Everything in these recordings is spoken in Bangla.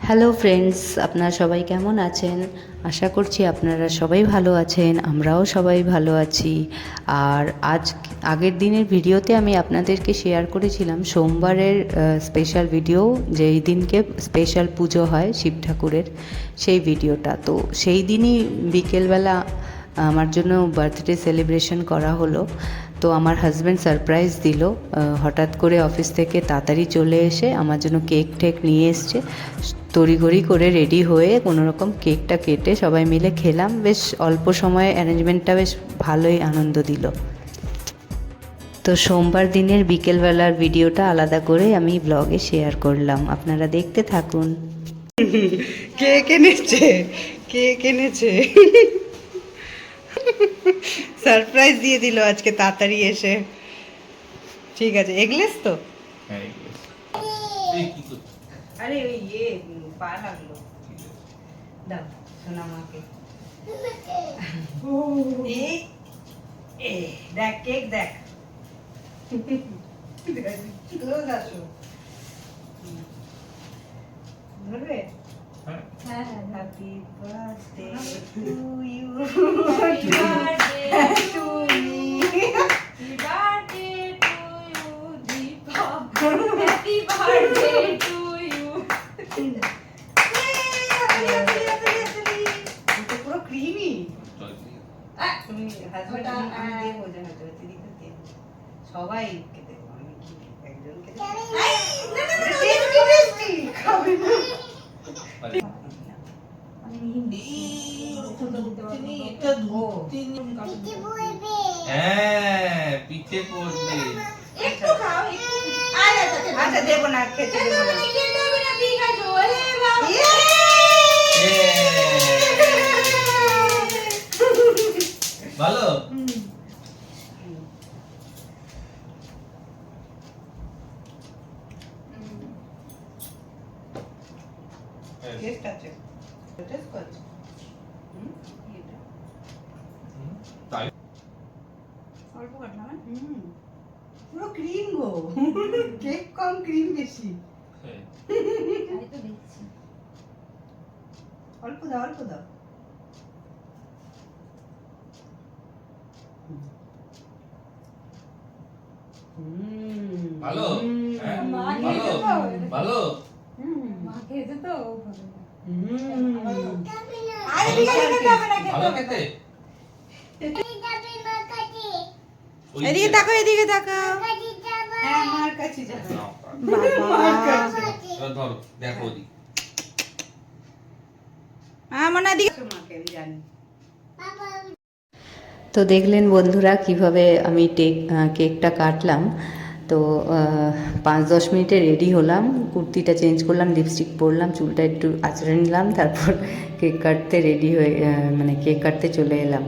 হ্যালো ফ্রেন্ডস, আপনারা সবাই কেমন আছেন? আশা করছি আপনারা সবাই ভালো আছেন, আমরাও সবাই ভালো আছি। আর আগের দিনের ভিডিওতে আমি আপনাদেরকে শেয়ার করেছিলাম সোমবারের স্পেশাল ভিডিও, যেই দিনকে স্পেশাল পুজো হয় শিব ঠাকুরের, সেই ভিডিওটা। তো সেই দিনই বিকেলবেলা আমার জন্য বার্থডে সেলিব্রেশন করা হলো। তো আমার হাজব্যান্ড সারপ্রাইজ দিল, হঠাৎ করে অফিস থেকে তাড়াতাড়ি চলে এসে আমার জন্য কেক টেক নিয়ে এসছে। তড়িঘড়ি করে রেডি হয়ে কোনো রকম কেকটা কেটে সবাই মিলে খেলাম। বেশ অল্প সময়ে অ্যারেঞ্জমেন্টটা বেশ ভালোই আনন্দ দিল। তো সোমবার দিনের বিকেলবেলার ভিডিওটা আলাদা করে আমি ব্লগে শেয়ার করলাম, আপনারা দেখতে থাকুন। কেক এনেছে, কেক এনেছে, সারপ্রাইজ দিয়ে দিল আজকে তাড়াতাড়ি এসে। ঠিক আছে, এগলেস তো? আরে ওই পা লাগলো। দাও সোনা মাকে। দেখ কেক দেখ। ক্লোজ আসো। ধরবে? Happy birthday to you. Happy birthday to me. Happy birthday to you Deepa. Happy birthday to you. এটা পুরো ক্রিমি। তুমি হাজবেন্ড দিয়ে হয়ে যাবে তো দিদি দিয়ে। সবাই খেতে আমি কি একজন খেতে। খাবে না। পিঠে পড়বে। আচ্ছা দেবো না, খেতে দেবো না। ভালো টেস্ট আছে, টেস্ট করছে। তাই অল্প কাটলাম। পুরো ক্রিম গো। কেক কম ক্রিম বেশি। অল্প দাও, অল্প দাও। ভালো ভালো ভালো ভালো খেতে। এদিকে তাকাও, এদিকে তাকাও। হ্যাঁ, মার কাছে যাবে। মার কাছে। ধরো দেখো ওদি। মনে এদিকে মাকে আমি জানি। তো দেখলেন বন্ধুরা কিভাবে আমি কেকটা কাটলাম। তো 5-10 মিনিটে রেডি হলাম, কুর্তিটা চেঞ্জ করলাম, লিপস্টিক পরলাম, চুলটা একটু আঁচড়ে নিলাম, তারপর কেক কাটতে রেডি হয়ে কেক কাটতে চলে এলাম।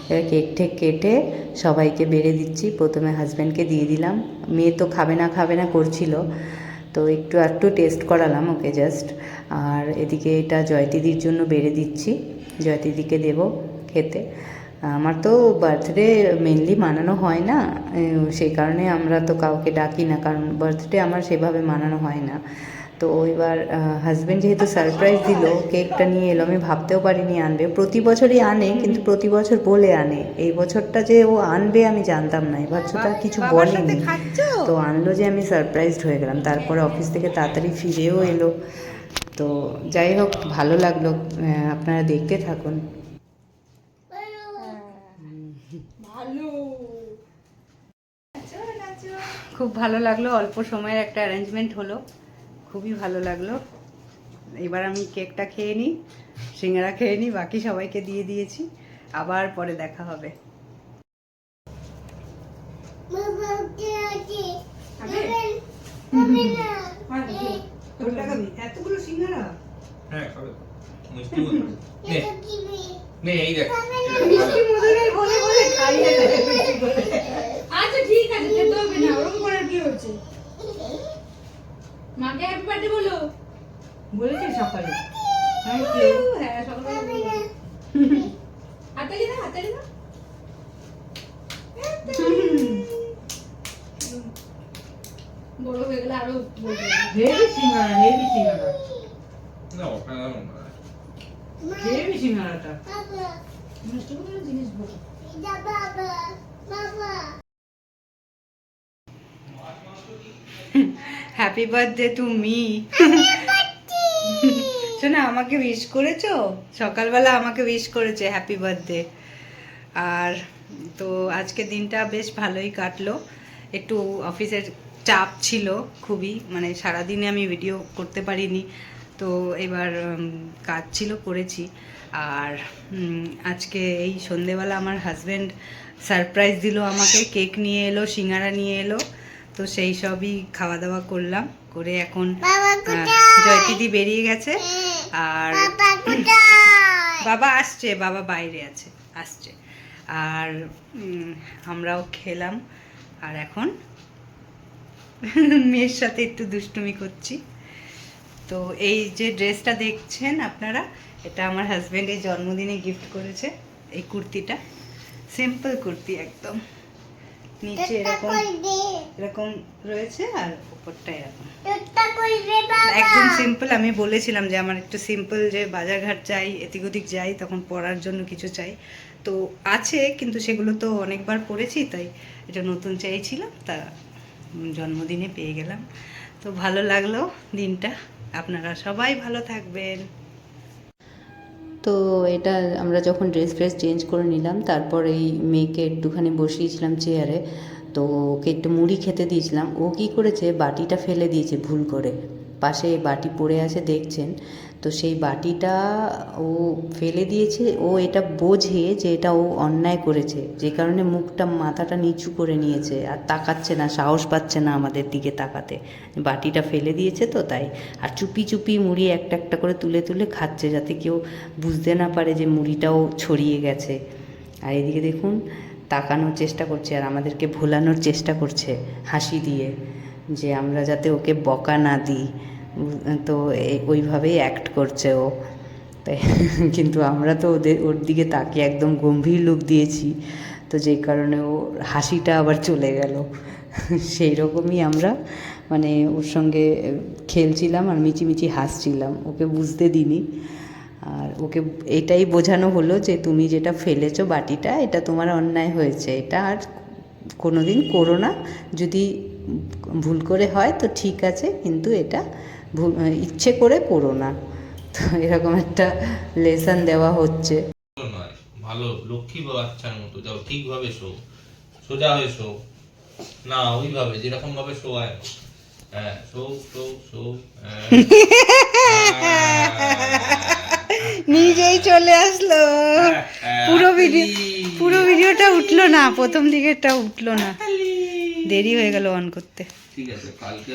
এবার কেক ঠেক কেটে সবাইকে বেড়ে দিচ্ছি। প্রথমে হাজব্যান্ডকে দিয়ে দিলাম, মেয়ে তো খাবে না করছিল, তো একটু টেস্ট করালাম ওকে জাস্ট। আর এদিকে এটা জয়দিদির জন্য বেড়ে দিচ্ছি, জয়দিদিকে দেবো খেতে। আমার তো বার্থডে মেনলি মানানো হয় না, সেই কারণে আমরা তো কাউকে ডাকি না, কারণ বার্থডে আমার সেভাবে মানানো হয় না। তো এবার হাজব্যান্ড যেহেতু সারপ্রাইজ দিল, কেকটা নিয়ে এলো, আমি ভাবতেও পারিনি আনবে। প্রতি বছরই আনে, কিন্তু প্রতি বছর বলে আনে, এই বছরটা যে ও আনবে আমি জানতাম না, এই বছরটা কিছু বলেনি, তো আনলো যে আমি সারপ্রাইজড হয়ে গেলাম। তারপরে অফিস থেকে তাড়াতাড়ি ফিরেও এলো। তো যাই হোক, ভালো লাগলো, আপনারা দেখতে থাকুন। খুব ভালো লাগলো, অল্প সময়ের একটা অ্যারেঞ্জমেন্ট হলো, খুবই ভালো লাগলো। এবার আমি কেকটা খেয়ে নিই, সিঙ্গারা খেয়ে নিই, বাকি সবাইকে দিয়ে দিয়েছি, আবার পরে দেখা হবে। এতগুলো সিঙ্গারা? হ্যাঁ খাবে তো। মিষ্টি মধু নে এই দেখ। মিষ্টি মধুরের বলে বলে খাইয়ে দেয়। আচ্ছা ঠিক আছে, খেতে হবে না, ওরকম করার কি হচ্ছে? মাকে হ্যাপি বার্থডে বলো। বলেছি সকালে। হ্যাঁ সকালে বলো। হাতালি না। বড় হয়ে গেলে আরো বলবে। হেভি সিঙ্গারা। না অসাধারণ হয়। খেয়ে সিঙ্গারাটা মিষ্টি করে জিনিস বল হ্যাপি বার্থডে টু মি। শোনা, আমাকে উইশ করেছো? সকালবেলা আমাকে উইশ করেছে হ্যাপি বার্থডে। আর তো আজকে দিনটা বেশ ভালোই কাটলো। একটু অফিসের চাপ ছিল খুবই, মানে সারাদিনে আমি ভিডিও করতে পারিনি, তো এবার কাজ ছিল, করেছি। আর আজকে এই সন্ধেবেলা আমার হাজব্যান্ড সারপ্রাইজ দিল আমাকে, কেক নিয়ে এলো, সিঙ্গারা নিয়ে এলো, তো সেই সবই খাওয়া দাওয়া করলাম। করে এখন জয়তিদি বেরিয়ে গেছে, আর বাবা আসছে, বাবা বাইরে আসছে। আর আমরাও খেলাম, আর এখন মেয়ের সাথে একটু দুষ্টুমি করছি। তো এই যে ড্রেসটা দেখছেন আপনারা, এটা আমার হাজব্যান্ডের জন্মদিনে গিফট করেছে। এই কুর্তিটা সিম্পল কুর্তি, একদম নিচে এরকম এরকম রয়েছে আর উপরটা এরকম একদম সিম্পল। আমি বলেছিলাম যে আমার একটু সিম্পল, যে বাজারঘাট যাই, এদিক ওদিক যাই, তখন পরার জন্য কিছু চাই, তো আছে, কিন্তু সেগুলো তো অনেকবার পরেছি, তাই এটা নতুন চাইছিলাম, তা জন্মদিনে পেয়ে গেলাম। তো ভালো লাগলো দিনটা। আপনারা সবাই ভালো থাকবেন। তো এটা আমরা যখন ড্রেস ফ্রেস চেঞ্জ করে নিলাম, তারপর এই মেয়েকে একটুখানি বসিয়েছিলাম চেয়ারে, তো ওকে একটু মুড়ি খেতে দিয়েছিলাম। ও কী করেছে, বাটিটা ফেলে দিয়েছে ভুল করে, পাশে বাটি পড়ে আছে দেখছেন, তো সেই বাটিটা ও ফেলে দিয়েছে। ও এটা বোঝে যে এটা ও অন্যায় করেছে, যে কারণে মুখটা, মাথাটা নিচু করে নিয়েছে, আর তাকাচ্ছে না, সাহস পাচ্ছে না আমাদের দিকে তাকাতে। বাটিটা ফেলে দিয়েছে তো তাই। আর চুপি চুপি মুড়ি একটা একটা করে তুলে তুলে খাচ্ছে, যাতে কেউ বুঝতে না পারে যে মুড়িটাও ছড়িয়ে গেছে। আর এদিকে দেখুন, তাকানোর চেষ্টা করছে আর আমাদেরকে ভোলানোর চেষ্টা করছে হাসি দিয়ে, যে আমরা যাতে ওকে বকা না দিই, তো ওইভাবেই অ্যাক্ট করছে ও। তাই কিন্তু আমরা তো ওর দিকে তাকিয়ে একদম গম্ভীর লুক দিয়েছি, তো যেই কারণে ও হাসিটা আবার চলে গেল। সেই রকমই আমরা মানে ওর সঙ্গে খেলছিলাম আর মিচিমিচি হাসছিলাম, ওকে বুঝতে দিইনি। আর ওকে এটাই বোঝানো হলো যে তুমি যেটা ফেলেছো বাটিটা, এটা তোমার অন্যায় হয়েছে, এটা আর কোনো দিন করো না। যদি ভুল করে হয় তো ঠিক আছে, কিন্তু এটা ভুল ইচ্ছে করে করো না। তো এরকম একটা লেসন দেওয়া হচ্ছে। নয়, ভালো লক্ষ্মী বাচ্চার মতো যাও, ঠিকভাবে শো, সোজা হয়ে শো, না ওইভাবে যেরকম ভাবে শোয়ায়। হ্যাঁ, শো শো শো। নিজেই চলে আসলো। পুরো ভিডিওটা উঠলো না, প্রথম দিকেরটা উঠলো না, দেরি হয়ে গেল অন করতে। ঠিক আছে, কালকে